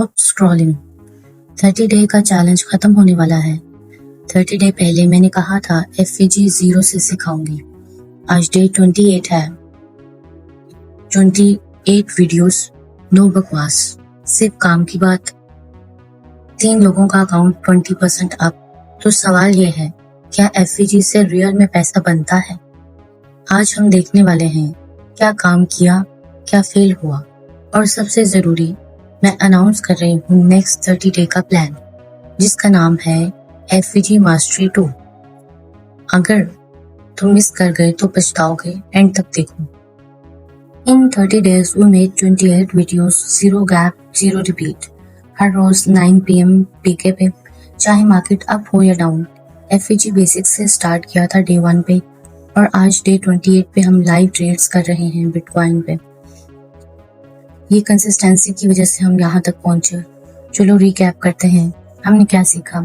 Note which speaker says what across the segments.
Speaker 1: Stop scrolling. 30 day का challenge खत्म होने वाला है। 30 डे पहले मैंने कहा था एफवीजी 0 से सिखाऊंगी। आज डे 28 है। 28 वीडियोस, नो बकवास, सिर्फ काम की बात। 3 लोगों का अकाउंट 20% अप। तो सवाल ये है, क्या एफवीजी से रियल में पैसा बनता है? आज हम देखने वाले हैं क्या काम किया, क्या फेल हुआ, और सबसे जरूरी मैं अनाउंस कर रही हूँ नेक्स्ट 30 डे का प्लान, जिसका नाम है एफवीजी मास्टरी 2। अगर तुम मिस कर गए तो पछताओगे, एंड तक देखो। इन 30 days we made 28 videos, 0 gap, 0 repeat। Her rose 9 PM पीके पे, चाहे मार्केट अप हो या डाउन। एफवीजी बेसिक्स से स्टार्ट किया था डे 1 पे, और आज डे 28 पे हम लाइव ट्रेड्स कर रहे हैं बिटकॉइन पे। ये कंसिस्टेंसी की वजह से हम यहाँ तक पहुंचे। चलो रिकैप करते हैं, हमने क्या सीखा।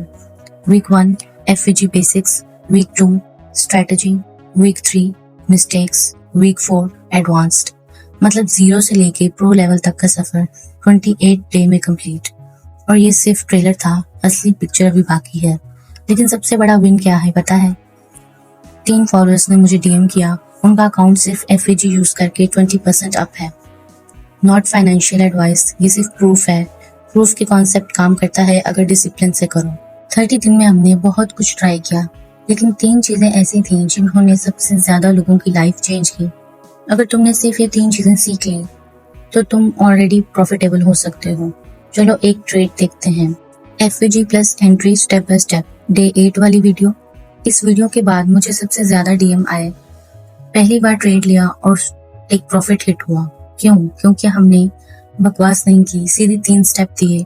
Speaker 1: Week 1 FVG basics, week 2 strategy, week 3 mistakes, week 4 advanced. मतलब 0 से लेके प्रो लेवल तक का सफर 28 डे में कंप्लीट। और ये सिर्फ ट्रेलर था, असली पिक्चर अभी बाकी है। लेकिन सबसे बड़ा विन क्या है पता है? 3 फॉलोअर्स ने मुझे डीएम किया, उनका अकाउंट सिर्फ एफवीजी यूज करके 20% अप है। नॉट फाइनेंशियल एडवाइस, ये सिर्फ प्रूफ है। प्रूफ के कॉन्सेप्ट काम करता है अगर डिसिप्लिन से करो। 30 दिन में हमने बहुत कुछ ट्राई किया, लेकिन 3 चीजें ऐसी थी जिन्होंने सबसे ज्यादा लोगों की लाइफ चेंज की। अगर तुमने सिर्फ ये 3 चीजें सीख ली तो तुम ऑलरेडी प्रॉफिटेबल हो सकते हो। चलो एक ट्रेड देखते हैं। FVG plus entry step by step, day 8 वाली वीडियो। इस वीडियो के बाद मुझे सबसे ज्यादा डीएम आए। पहली बार ट्रेड लिया और एक प्रॉफिट हिट हुआ। क्यों? क्योंकि हमने बकवास नहीं की, सीधे 3 स्टेप दिए।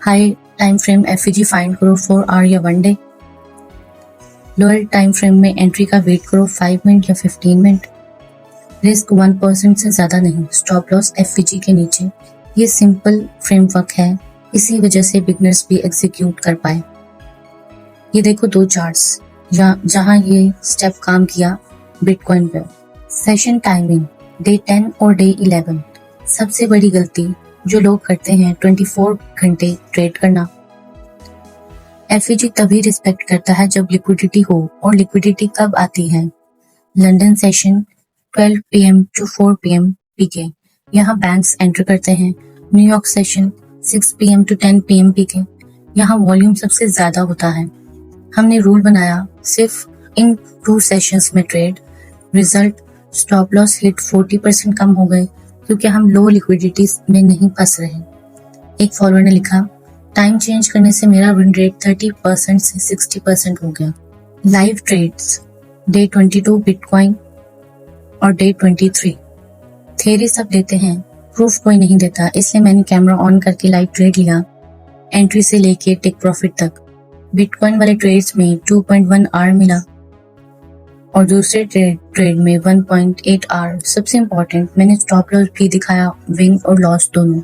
Speaker 1: High time frame FVG find करो 4 आवर या 1 डे। लोअर टाइम फ्रेम में एंट्री का वेट करो 5 मिनट या 15 मिनट। रिस्क 1% से ज्यादा नहीं, स्टॉप लॉस एफवीजी के नीचे। ये सिंपल फ्रेमवर्क है, इसी वजह से बिगनर्स भी एग्जीक्यूट कर पाए। ये देखो 2 चार्ट्स जहां ये स्टेप काम किया बिटकॉइन पे। सेशन टाइमिंग डे 10 और डे 11। सबसे बड़ी गलती जो लोग करते हैं 24 घंटे ट्रेड करना। एफवीजी तभी रिस्पेक्ट करता है जब लिक्विडिटी हो, और लिक्विडिटी कब आती है? London session 12 PM to 4 PM पीके, यहाँ बैंक्स एंटर करते हैं। New York session 6 PM to 10 PM पीके, यहाँ वॉल्यूम सबसे ज्यादा होता है। हमने रूल बनाया सिर्फ इन 2 सेशंस में trade. Result, stop loss hit 40% कम हो गए, क्योंकि हम लो लिक्विडिटी में नहीं फंस रहे। एक फॉलोअर ने लिखा, टाइम चेंज करने से मेरा विन रेट 30% से 60% हो गया। लाइव ट्रेड्स डे 22 बिटकॉइन और डे 23। थ्योरी सब देते हैं, प्रूफ कोई नहीं देता, इसलिए मैंने कैमरा ऑन करके लाइव ट्रेड लिया, एंट्री से लेके टेक प्रॉफिट तक। बिटकॉइन वाले ट्रेड्स में 2.1 आवर मिला और दूसरे ट्रेड में 1.8 आवर। सबसे इम्पोर्टेंट, मैंने स्टॉप लॉस भी दिखाया, विन और लॉस दोनों।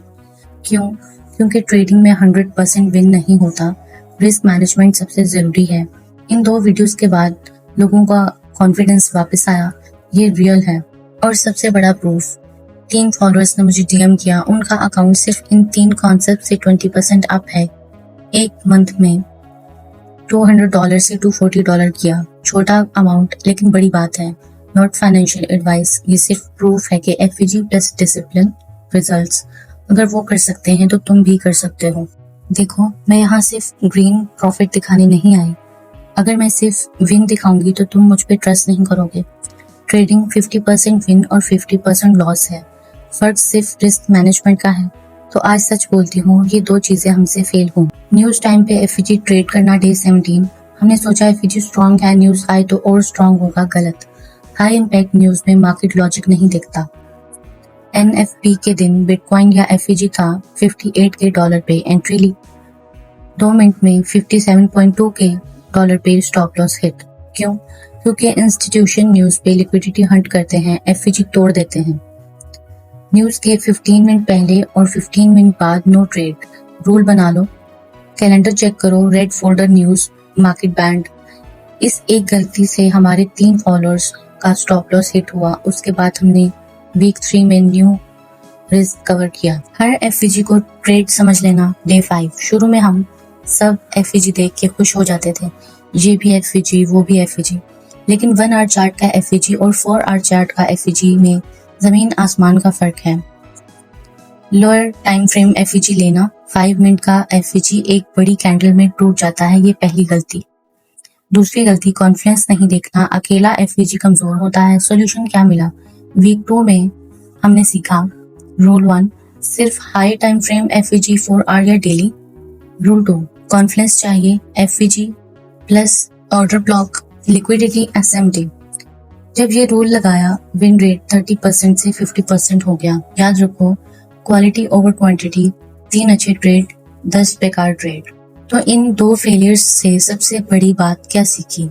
Speaker 1: क्यों? क्योंकि ट्रेडिंग में 100% विन नहीं होता, रिस्क मैनेजमेंट सबसे जरूरी है। इन 2 वीडियोस के बाद लोगों का कॉन्फिडेंस वापस आया, ये रियल है। और सबसे बड़ा प्रूफ, 3 फॉलोअर्स ने मुझे डीएम किया, उनका अकाउंट सिर्फ इन 3 कॉन्सेप्ट से 20% अप है। एक मंथ में $200 से $240 किया। छोटा अमाउंट लेकिन बड़ी बात है। नॉट फाइनेंशियल एडवाइस, ये सिर्फ प्रूफ है कि एफवीजी प्लस डिसिप्लिन रिजल्ट्स। अगर वो कर सकते हैं तो तुम भी कर सकते हो। देखो, मैं यहाँ सिर्फ ग्रीन प्रॉफिट दिखाने नहीं आई। अगर मैं सिर्फ विन दिखाऊंगी तो तुम मुझ पे ट्रस्ट नहीं करोगे। ट्रेडिंग 50% विन और 50% लॉस है। फर्क सिर्फ रिस्क मैनेजमेंट का है। तो आज सच बोलती हूँ, ये 2 चीजें हमसे फेल हुई। न्यूज टाइम पे एफवीजी ट्रेड करना डे 17। हमने सोचा एफवीजी स्ट्रॉन्ग है, न्यूज आए तो और स्ट्रॉन्ग होगा। गलत। हाई इम्पैक्ट न्यूज में मार्केट लॉजिक नहीं दिखता। एनएफपी के दिन बिटकॉइन या एफवीजी था 58 के डॉलर पे, एंट्री ली। 2 मिनट में 57.2 के डॉलर पे स्टॉप लॉस हिट। क्यों? क्योंकि इंस्टीट्यूशन न्यूज पे लिक्विडिटी हंट करते हैं, एफवीजी तोड़ देते हैं। न्यूज के 15 मिनट पहले और 15 मिनट बाद नो ट्रेड। रूल बना लो, कैलेंडर चेक करो, red folder news, market band. इस एक गलती से हमारे 3 फॉलोअर्स का स्टॉप लॉस हिट हुआ। उसके बाद हमने वीक 3 में न्यू रिस्क कवर किया। हर एफवीजी को ट्रेड समझ लेना। डे 5 शुरू में हम सब एफवीजी देख के खुश हो जाते थे, ये भी एफवीजी वो भी एफवीजी, लेकिन 1 आवर चार्ट का एफवीजी और 4 आवर चार्ट का एफवीजी में जमीन आसमान का फर्क है। लोअर टाइम फ्रेम एफवीजी लेना। 5 मिनट का एफवीजी एक बड़ी कैंडल में टूट जाता है, ये पहली गलती। दूसरी गलती, कॉन्फ्रेंस नहीं देखना, अकेला एफवीजी कमजोर होता है। सॉल्यूशन क्या मिला? वीक 2 में हमने सीखा रूल 1, सिर्फ high time frame FVG 4 hour या डेली। रूल 2, कॉन्फ्रेंस चाहिए FVG plus order block liquidity SMT. जब ये रूल लगाया विन रेट 30% से 50% हो गया। याद रखो, क्वालिटी ओवर क्वांटिटी, 3 अच्छे ट्रेड 10 बेकार ट्रेड। तो इन 2 फेलियर्स से सबसे बड़ी बात क्या सीखी?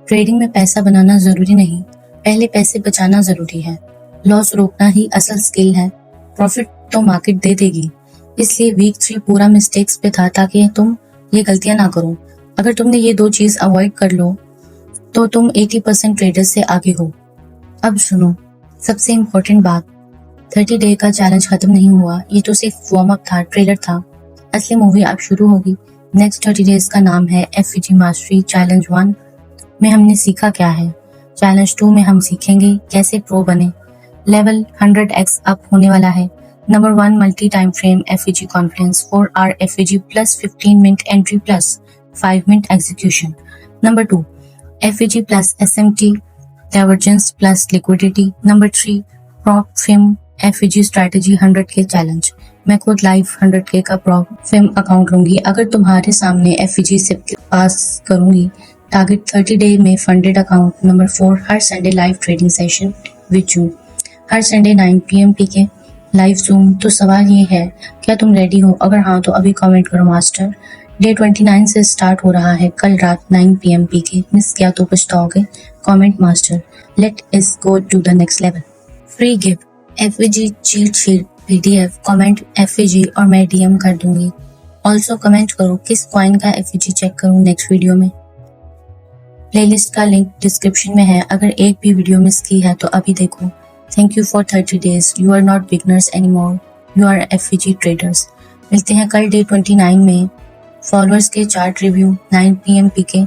Speaker 1: ट्रेडिंग में पैसा बनाना जरूरी नहीं, पहले पैसे बचाना जरूरी है। लॉस रोकना ही असल स्किल है, प्रॉफिट तो मार्केट दे देगी। इसलिए वीक 3 पूरा मिस्टेक्स पे था ताकि तुम ये गलतियां ना करो। अगर तुमने ये 2 चीज अवॉइड कर लो तो तुम 80% ट्रेडर से आगे हो। अब सुनो सबसे इम्पोर्टेंट बात, 30 डे का चैलेंज खत्म नहीं हुआ, ये तो सिर्फ वार्म अप था, ट्रेलर था। असली मूवी अब शुरू होगी। नेक्स्ट 30 डेज का नाम है एफवीजी मास्टरी। चैलेंज 1 में हमने सीखा क्या है, चैलेंज 2 में हम सीखेंगे कैसे प्रो बने। लेवल 100x अप होने वाला है। Number 1 multi time frame FVG conference 4 hour FVG plus 15 minute entry plus 5 minute execution. Number 2 FVG plus SMT divergence plus liquidity. Number 3 prop firm FVG strategy 100k challenge. मैं खुद live 100k का prop फिम account लूंगी अगर तुम्हारे सामने FVG से पास करूंगी। Target 30 day में funded account. Number 4 her Sunday live trading session with you, her Sunday 9 PM PK live zoom. तो सवाल ये है, क्या तुम रेडी हो? अगर हाँ तो अभी कमेंट करो मास्टर। डे 29 से स्टार्ट हो रहा है कल रात 9 PM PK, मिस किया तो पछताओगे। Comment master, let us go to the next level. Free gift FVG cheat sheet PDF, comment FVG और मैं DM कर दूंगी। ऑल्सो कमेंट करो किस कॉइन का एफवीजी चेक करूं नेक्स्ट वीडियो में। प्लेलिस्ट का लिंक डिस्क्रिप्शन में है, अगर एक भी वीडियो मिस की है तो अभी देखो। Thank you for 30 days, you are not beginners anymore, you are FVG traders. मिलते हैं कल डे 29 में। फॉलोअर्स के चार्ट रिव्यू 9 PM PK।